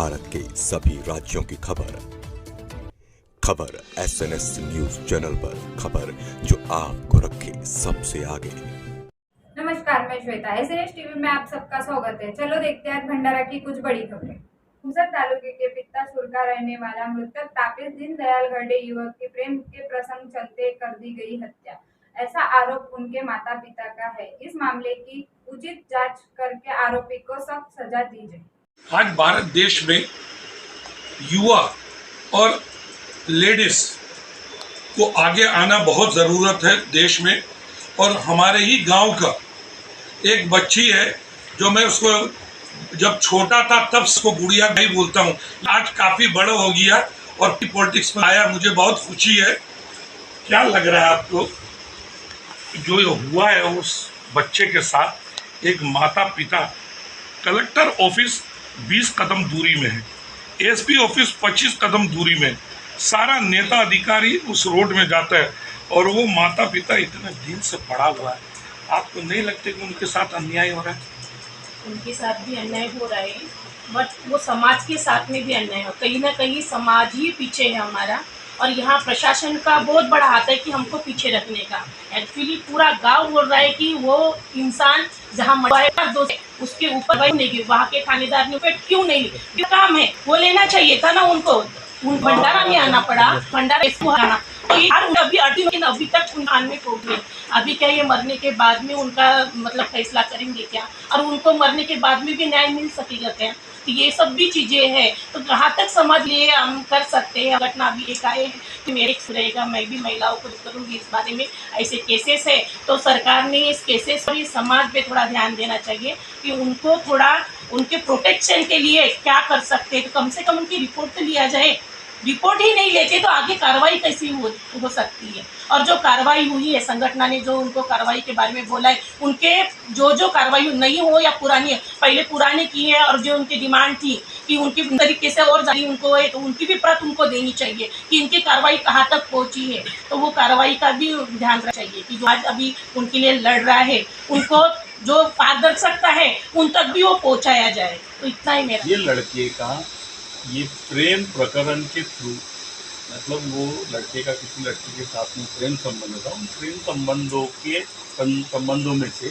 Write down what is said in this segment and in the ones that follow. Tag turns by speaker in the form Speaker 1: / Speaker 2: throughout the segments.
Speaker 1: भारत के सभी राज्यों की खबर SNS न्यूज चैनल पर, खबर जो आपको रखे सबसे आगे।
Speaker 2: नमस्कार, मैं श्वेता। SNS टीवी में आप सबका स्वागत है। चलो देखते हैं आज भंडारा की कुछ बड़ी खबरें। मुसर तालुके के पित्तासुर का रहने वाला मृतक तापेश दीनदयाल गर्डे युवक की प्रेम के प्रसंग चलते कर दी गई हत्या, ऐसा आरोप उनके माता पिता का है। इस मामले की उचित जांच करके आरोपी को सख्त सजा दी जाए।
Speaker 3: आज भारत देश में युवा और लेडीज को आगे आना बहुत ज़रूरत है देश में। और हमारे ही गांव का एक बच्ची है जो मैं उसको जब छोटा था तब उसको गुड़िया भाई बोलता हूँ, आज काफ़ी बड़ा हो गया और पॉलिटिक्स में आया, मुझे बहुत खुशी है। क्या लग रहा है आपको जो हुआ है उस बच्चे के साथ? एक माता पिता, कलेक्टर ऑफिस 20 कदम दूरी में है, एसपी ऑफिस 25 कदम दूरी में, सारा नेता अधिकारी उस रोड में जाता है और वो माता पिता इतने दिन से पड़ा हुआ है। आपको नहीं लगते कि उनके साथ अन्याय हो रहा है?
Speaker 4: उनके साथ भी अन्याय हो रहा है, बट वो समाज के साथ में भी अन्याय हो। कहीं ना कहीं समाज ही पीछे है हमारा, और यहाँ प्रशासन का बहुत बड़ा हाथ है कि हमको पीछे रखने का। एक्चुअली पूरा गांव बोल रहा है कि वो इंसान जहाँ उसके ऊपर वहाँ के थानेदार ने क्यों नहीं, काम है वो लेना चाहिए था ना उनको। उन भंडारा में आना पड़ा, भंडारा इसको आना तो यार अभी तक उन कान में टोक गए। अभी क्या ये मरने के बाद में उनका मतलब फैसला करेंगे क्या, और उनको मरने के बाद में भी न्याय मिल सकेगा क्या? तो ये सब भी चीज़ें हैं। तो कहाँ तक समझ लिए हम कर सकते हैं। घटना भी एक आए कि मेरे रहेगा, मैं भी महिलाओं को करूँगी इस बारे में। ऐसे केसेस है तो सरकार ने इस केसेस पर समाज पे थोड़ा ध्यान देना चाहिए कि उनको थोड़ा उनके प्रोटेक्शन के लिए क्या कर सकते हैं। तो कम से कम उनकी रिपोर्ट तो लिया जाए। रिपोर्ट ही नहीं लेते तो आगे कार्रवाई कैसी हो सकती है। और जो कार्रवाई हुई है, संगठन ने जो उनको कार्रवाई के बारे में बोला है, उनके जो कार्रवाई नहीं हो या पुरानी है, पहले पुराने की है, और जो उनकी डिमांड थी कि उनकी तरीके से और जारी उनको है तो उनकी भी प्रत उनको देनी चाहिए कि इनकी कार्रवाई कहाँ तक पहुँची है। तो वो कार्रवाई का भी ध्यान रखना चाहिए कि जो आज अभी उनके लिए लड़ रहा है उनको जो पारदर्शिता है उन तक भी वो पहुँचाया जाए। तो इतना ही मेरा।
Speaker 5: ये लड़के का ये प्रेम प्रकरण के थ्रू, मतलब वो लड़के का किसी लड़की के साथ में प्रेम संबंध था, उन प्रेम संबंधों में से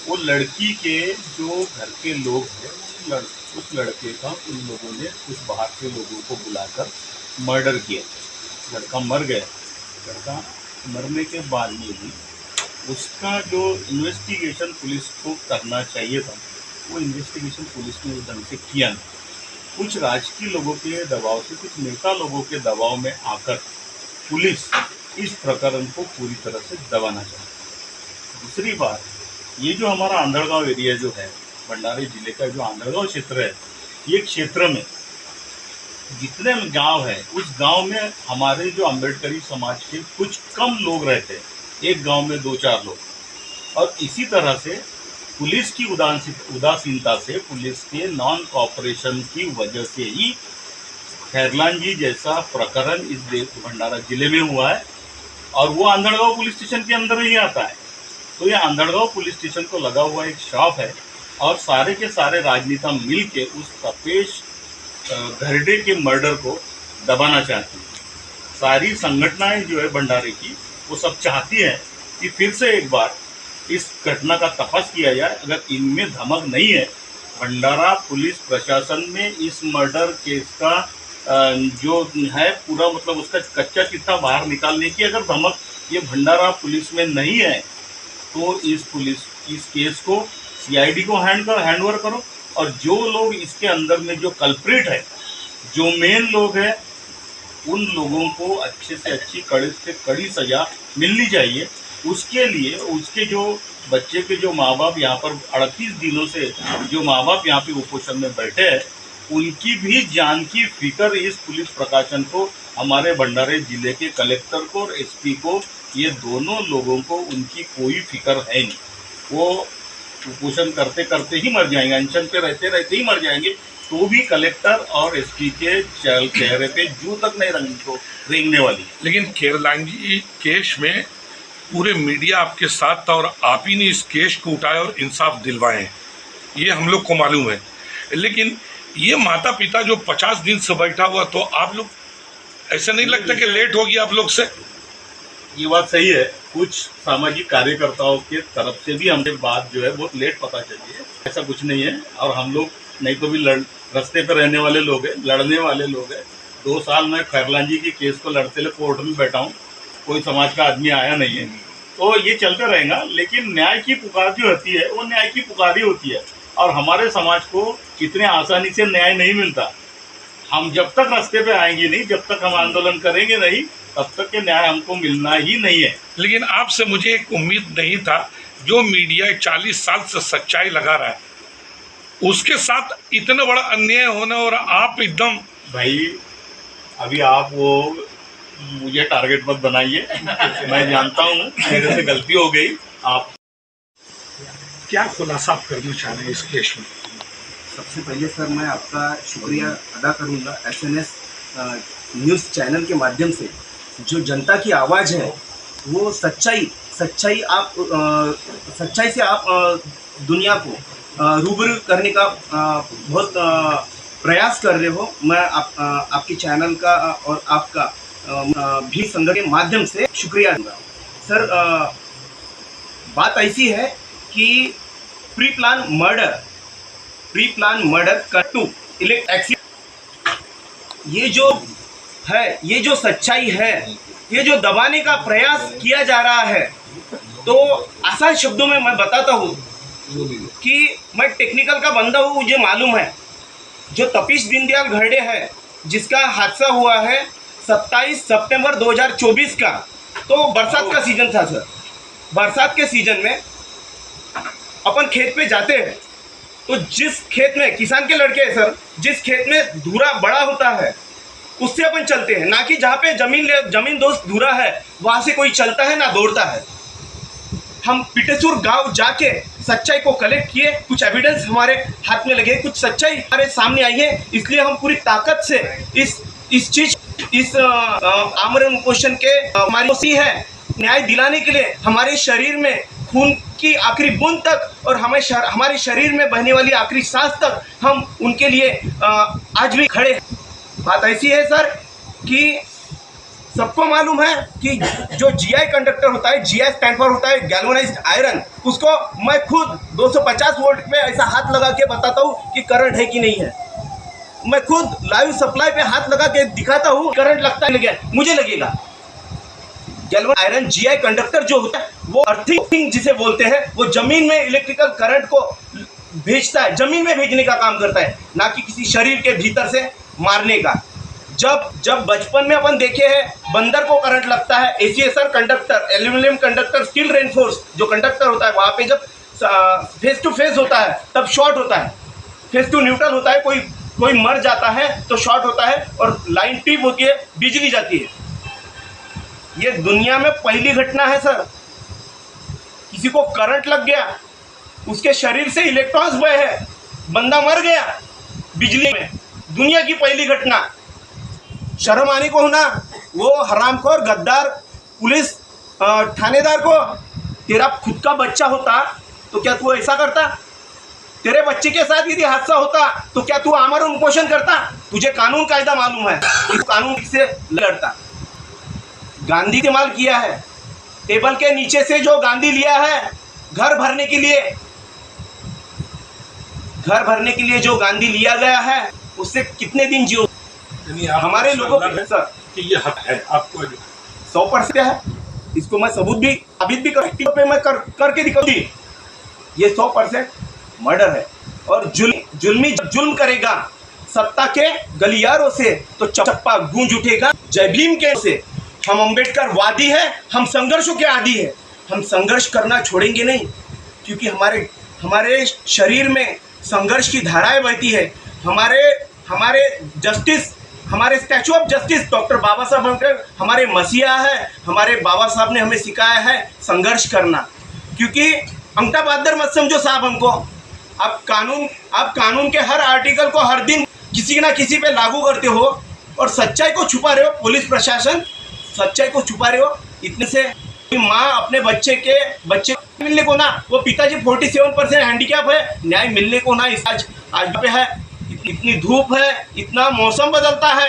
Speaker 5: वो लड़की के जो घर के लोग हैं उस लड़के का उन लोगों ने कुछ बाहर के लोगों को बुलाकर मर्डर किया। लड़का मर गया। लड़का मरने के बाद में भी उसका जो इन्वेस्टिगेशन पुलिस को करना चाहिए था वो इन्वेस्टिगेशन पुलिस ने उस ढंग से किया नहीं। कुछ राजकीय लोगों के दबाव से, कुछ नेता लोगों के दबाव में आकर पुलिस इस प्रकरण को पूरी तरह से दबाना चाहती है। दूसरी बात, ये जो हमारा आंधड़गांव एरिया जो है, भंडारा जिले का जो आंधड़गांव क्षेत्र है, ये क्षेत्र में जितने गांव है उस गांव में हमारे जो अम्बेडकरी समाज के कुछ कम लोग रहते हैं, एक गांव में 2-4 लोग। और इसी तरह से पुलिस की उदासीनता से, पुलिस के नॉन कॉपरेशन की वजह से ही खैरलान जी जैसा प्रकरण इस भंडारा जिले में हुआ है। और वो आंधड़गांव पुलिस स्टेशन के अंदर ही आता है। तो ये आंधड़गांव पुलिस स्टेशन को लगा हुआ एक शॉप है और सारे के सारे राजनेता मिल के उस तपेश घरडे के मर्डर को दबाना चाहती हैं। सारी संगठनाएं जो है भंडारे की, वो सब चाहती है कि फिर से एक बार इस घटना का तपास किया जाए। अगर इनमें धमक नहीं है, भंडारा पुलिस प्रशासन में इस मर्डर केस का जो है पूरा मतलब उसका कच्चा चिट्ठा बाहर निकालने की अगर धमक ये भंडारा पुलिस में नहीं है तो इस केस को CID को हैंडओवर करो। और जो लोग इसके अंदर में जो कल्प्रिट है, जो मेन लोग हैं, उन लोगों को अच्छे से अच्छी, कड़ी से कड़ी सजा मिलनी चाहिए। उसके लिए उसके जो बच्चे के जो माँ बाप यहाँ पर 38 दिनों से जो माँ बाप यहाँ पे उपोषण में बैठे हैं, उनकी भी जान की फिक्र इस पुलिस प्रशासन को, हमारे भंडारे जिले के कलेक्टर को और SP को, ये दोनों लोगों को उनकी कोई फिक्र है नहीं। वो उपोषण करते करते ही मर जाएंगे, अनशन पे रहते रहते ही मर जाएंगे, तो भी कलेक्टर और SP के चेहरे पे जू तक नहीं रेंगने वाली।
Speaker 3: लेकिन खैरलान जी केस में पूरे मीडिया आपके साथ था और आप ही ने इस केस को उठाया और इंसाफ दिलवाए, ये हम लोग को मालूम है। लेकिन ये माता पिता जो 50 दिन से बैठा हुआ, तो आप लोग ऐसा नहीं लगता कि लेट होगी आप लोग से?
Speaker 5: ये बात सही है, कुछ सामाजिक कार्यकर्ताओं के तरफ से भी हमें बात जो है बहुत लेट पता चली है। ऐसा कुछ नहीं है, और हम लोग नहीं तो भी रास्ते पे रहने वाले लोग हैं, लड़ने वाले लोग हैं। 2 साल मैं खैरलान जी के केस को लड़ते हुए कोर्ट में बैठा हूँ, कोई समाज का आदमी आया नहीं है। तो ये चलते रहेगा, लेकिन न्याय की पुकार जो होती है वो न्याय की पुकार ही होती है, और हमारे समाज को इतने आसानी से न्याय नहीं मिलता। हम जब तक रास्ते पे आएंगे नहीं, जब तक हम आंदोलन करेंगे नहीं, तब तक के न्याय हमको मिलना ही नहीं है।
Speaker 3: लेकिन आपसे मुझे एक उम्मीद नहीं था, जो मीडिया 40 साल से सच्चाई लगा रहा है, उसके साथ इतना बड़ा अन्याय होना, और आप एकदम
Speaker 5: भाई अभी आप वो मुझे टारगेट मत बनाइए। मैं जानता हूँ मेरे से गलती हो गई। आप
Speaker 3: क्या खुलासा आप करना चाह रहे हैं इस केस में?
Speaker 6: सबसे पहले सर मैं आपका शुक्रिया अदा करूंगा SNS न्यूज़ चैनल के माध्यम से। जो जनता की आवाज़ है वो सच्चाई से आप दुनिया को रूबरू करने का बहुत प्रयास कर रहे हो। मैं आपके चैनल का और आपका भी संगठन के माध्यम से शुक्रिया दूंगा सर। बात ऐसी है कि pre plan murder cut to elect accident, ये जो सच्चाई है, ये जो दबाने का प्रयास किया जा रहा है, तो आसान शब्दों में मैं बताता हूँ कि मैं टेक्निकल का बंदा हूँ। मुझे मालूम है जो तपीश दीनदयाल घरडे है, जिसका हादसा हुआ है 27 सितंबर 2024 का, तो बरसात का सीजन था सर। बरसात के सीजन में अपन खेत पे जाते हैं, तो जिस खेत में किसान के लड़के हैं सर, जिस खेत में धूरा बड़ा होता है उससे अपन चलते हैं, ना कि जहाँ पे जमीन दोस्त धूरा है वहाँ से कोई चलता है ना दौड़ता है। हम पिटेसुर गांव जाके सच्चाई को कलेक्ट किए, कुछ एविडेंस हमारे हाथ में लगे, कुछ सच्चाई हमारे सामने आई है, इसलिए हम पूरी ताकत से इस आमरण उपोषण के हमारी है न्याय दिलाने के लिए हमारे शरीर में खून की आखिरी बूंद तक और हमारे शरीर में बहने वाली आखिरी सांस तक हम उनके लिए आज भी खड़े हैं। बात ऐसी है सर कि सबको मालूम है कि जो GI कंडक्टर होता है, GI स्टैंड फॉर होता है गैल्वेनाइज्ड आयरन, उसको मैं खुद 250 वोल्ट पे ऐसा हाथ लगा के बताता हूँ कि करंट है कि नहीं है। मैं खुद लाइव सप्लाई पे हाथ लगा के दिखाता हूँ, करंट लगता है, मुझे लगेगा। गैल्वेनाइज्ड आयरन GI कंडक्टर जो होता है वो अर्थिंग जिसे बोलते हैं, वो जमीन में इलेक्ट्रिकल करंट को भेजता है, जमीन में भेजने का काम करता है, ना कि किसी शरीर के भीतर से मारने का। जब बचपन में अपन देखे हैं बंदर को करंट लगता है, ACSR conductor, aluminium conductor, steel reinforce जो कंडक्टर होता है, वहाँ पे जब फेस टू फेस होता है तब शॉर्ट होता है, फेस टू न्यूट्रल होता है, कोई मर जाता है तो शॉर्ट होता है और लाइन टिप होती है, बिजली जाती है। ये दुनिया में पहली घटना है सर, किसी को करंट लग गया, उसके शरीर से इलेक्ट्रॉन्स बहे हैं, बंदा मर गया बिजली में, दुनिया की पहली घटना। शर्म आने को होना, वो हरामखोर गद्दार पुलिस थानेदार को, तेरा खुद का बच्चा होता तो क्या तू ऐसा करता? तेरे बच्चे के साथ यदि हादसा होता तो क्या तू आमरण उपोषण करता? तुझे कानून कायदा मालूम है, इस कानून से लड़ता। गांधी इस्तेमाल किया है, टेबल के नीचे से जो गांधी लिया है घर भरने के लिए जो गांधी लिया गया है, उससे कितने दिन जियो? हमारे लोगों को सर
Speaker 3: कि ये हक है आपको
Speaker 6: 100% है, इसको मैं सबूत भी साबित भी पे मैं करके दिखाऊंगी। ये 100% मर्डर है, और जुल्म करेगा सत्ता के गलियारों से तो चप्पा गूंज उठेगा जय भीम के से। हम अम्बेडकर वादी है, हम संघर्षों के आदी है, हम संघर्ष करना छोड़ेंगे नहीं, क्योंकि हमारे शरीर में संघर्ष की धाराएं बहती है। हमारे स्टैचू ऑफ जस्टिस डॉक्टर बाबा साहब अम्बेडकर हमारे मसीहा है, हमारे बाबा साहब ने हमें सिखाया है संघर्ष करना। क्योंकि अंगठा बहादुर मत समझो साहब हमको, आप कानून के हर आर्टिकल को हर दिन किसी ना किसी पे लागू करते हो और सच्चाई को छुपा रहे हो। पुलिस प्रशासन सच्चाई को छुपा रहे हो। इतने से माँ अपने बच्चे मिलने को ना, वो पिताजी 47% हैंडीकैप है, न्याय मिलने को ना, इस आज पे है। इतनी धूप है, इतना मौसम बदलता है,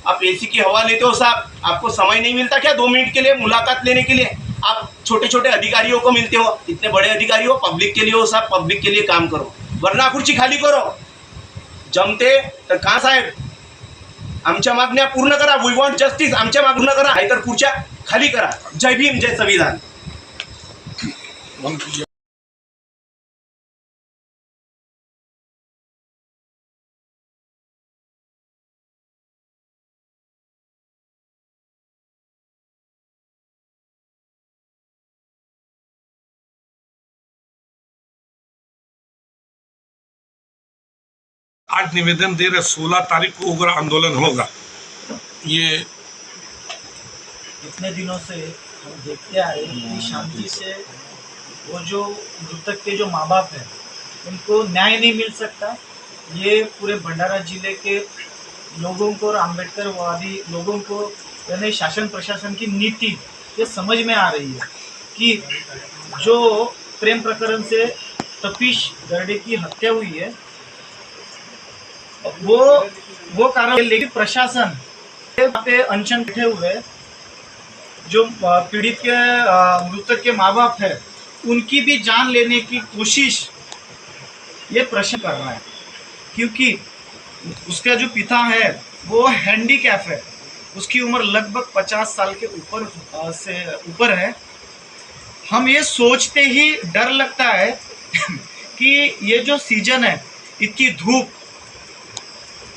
Speaker 6: आप एसी की हवा लेते हो साहब, आपको समय नहीं मिलता क्या 2 मिनट के लिए मुलाकात लेने के लिए? आप छोटे छोटे अधिकारियों को मिलते हो, इतने बड़े अधिकारी हो, पब्लिक के लिए हो साहब, पब्लिक के लिए काम करो, वरना खुर्ची खाली करो. जमते तर का साहेब, आमच्या मागण्या पूर्ण करा. We want justice. आमच्या मागण्या करा, नाहीतर खुर्च्या खाली करा. जय भीम, जय संविधान.
Speaker 3: आज निवेदन दे रहे 16 तारीख को उग्र आंदोलन होगा. ये
Speaker 7: इतने दिनों से हम देखते आए कि शांति से वो जो मृतक के जो माँ बाप हैं उनको न्याय नहीं मिल सकता. ये पूरे भंडारा जिले के लोगों को और अम्बेडकरवादी लोगों को यानी शासन प्रशासन की नीति ये समझ में आ रही है कि जो प्रेम प्रकरण से तपीश गर्डे की हत्या हुई है वो कारण, लेकिन प्रशासन पे अनशन बैठे हुए जो पीड़ित के मृतक के माँ बाप है उनकी भी जान लेने की कोशिश ये प्रशासन कर रहा है, क्योंकि उसका जो पिता है वो हैंडीकैप है, उसकी उम्र लगभग 50 साल के ऊपर है. हम ये सोचते ही डर लगता है कि ये जो सीजन है, इतनी धूप,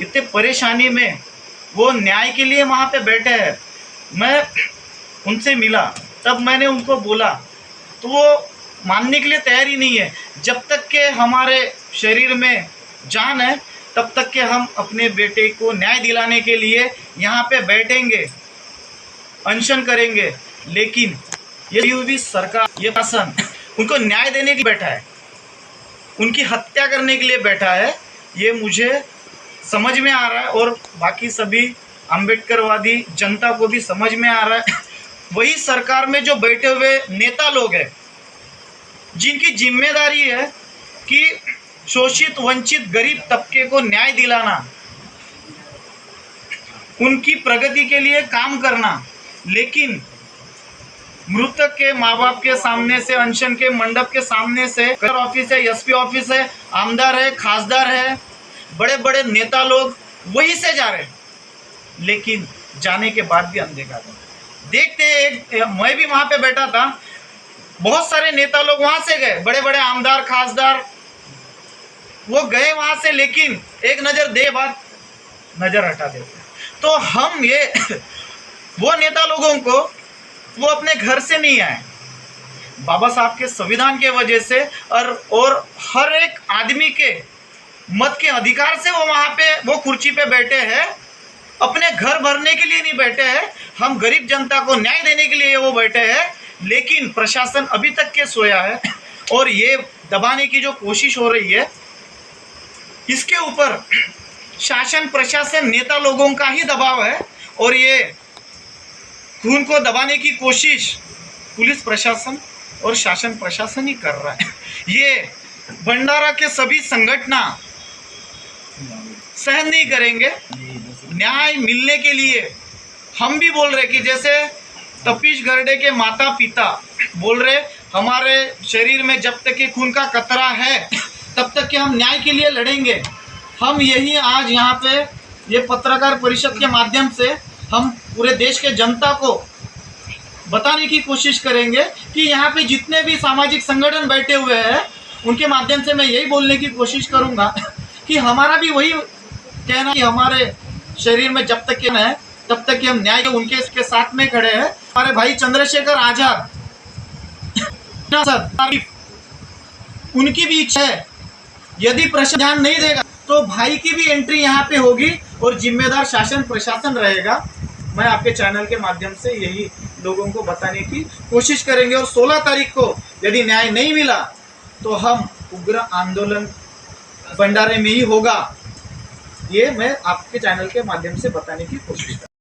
Speaker 7: इतने परेशानी में वो न्याय के लिए वहाँ पे बैठे हैं. मैं उनसे मिला, तब मैंने उनको बोला तो वो मानने के लिए तैयार ही नहीं है. जब तक के हमारे शरीर में जान है तब तक के हम अपने बेटे को न्याय दिलाने के लिए यहाँ पे बैठेंगे, अनशन करेंगे. लेकिन ये भी सरकार, ये शासन उनको न्याय देने के लिए बैठा है, उनकी हत्या करने के लिए बैठा है. ये मुझे समझ में आ रहा है और बाकी सभी अम्बेडकरवादी जनता को भी समझ में आ रहा है. वही सरकार में जो बैठे हुए नेता लोग हैं जिनकी जिम्मेदारी है कि शोषित वंचित गरीब तबके को न्याय दिलाना, उनकी प्रगति के लिए काम करना. लेकिन मृतक के माँ बाप के सामने से, अनशन के मंडप के सामने से, कलेक्टर ऑफिस है, एसपी ऑफिस है, आमदार है, खासदार है, बड़े बड़े नेता लोग वहीं से जा रहे हैं. लेकिन जाने के बाद भी अनदेखा था. देखते हैं, मैं भी वहाँ पे बैठा था, बहुत सारे नेता लोग वहाँ से गए, बड़े बड़े आमदार, खासदार, वो गए वहाँ से, लेकिन एक नज़र दे बाद नज़र हटा देते. तो हम ये वो नेता लोगों को, वो अपने घर से नहीं आए, बाबा साहब के संविधान के वजह से और हर एक आदमी के मत के अधिकार से वो वहाँ पे वो कुर्सी पे बैठे हैं. अपने घर भरने के लिए नहीं बैठे हैं, हम गरीब जनता को न्याय देने के लिए वो बैठे हैं. लेकिन प्रशासन अभी तक के सोया है और ये दबाने की जो कोशिश हो रही है, इसके ऊपर शासन प्रशासन नेता लोगों का ही दबाव है और ये खून को दबाने की कोशिश पुलिस प्रशासन और शासन प्रशासन ही कर रहा है. ये भंडारा के सभी संगठन सहन नहीं करेंगे. न्याय मिलने के लिए हम भी बोल रहे कि जैसे तपीश गर्डे के माता पिता बोल रहे, हमारे शरीर में जब तक कि खून का कतरा है तब तक कि हम न्याय के लिए लड़ेंगे. हम यही आज यहाँ पे ये पत्रकार परिषद के माध्यम से हम पूरे देश के जनता को बताने की कोशिश करेंगे कि यहाँ पे जितने भी सामाजिक संगठन बैठे हुए हैं उनके माध्यम से मैं यही बोलने की कोशिश करूँगा कि हमारा भी वही कहना कि हमारे शरीर में जब तक है तब तक कि हम न्याय उनके साथ में खड़े हैं. हमारे भाई चंद्रशेखर आजाद, उनकी भी इच्छा है, यदि प्रशासन ध्यान नहीं देगा तो भाई की भी एंट्री यहाँ पे होगी और जिम्मेदार शासन प्रशासन रहेगा. मैं आपके चैनल के माध्यम से यही लोगों को बताने की कोशिश करेंगे. और 16 तारीख को यदि न्याय नहीं मिला तो हम उग्र आंदोलन भंडारे में ही होगा. ये मैं आपके चैनल के माध्यम से बताने की कोशिश करूँगा.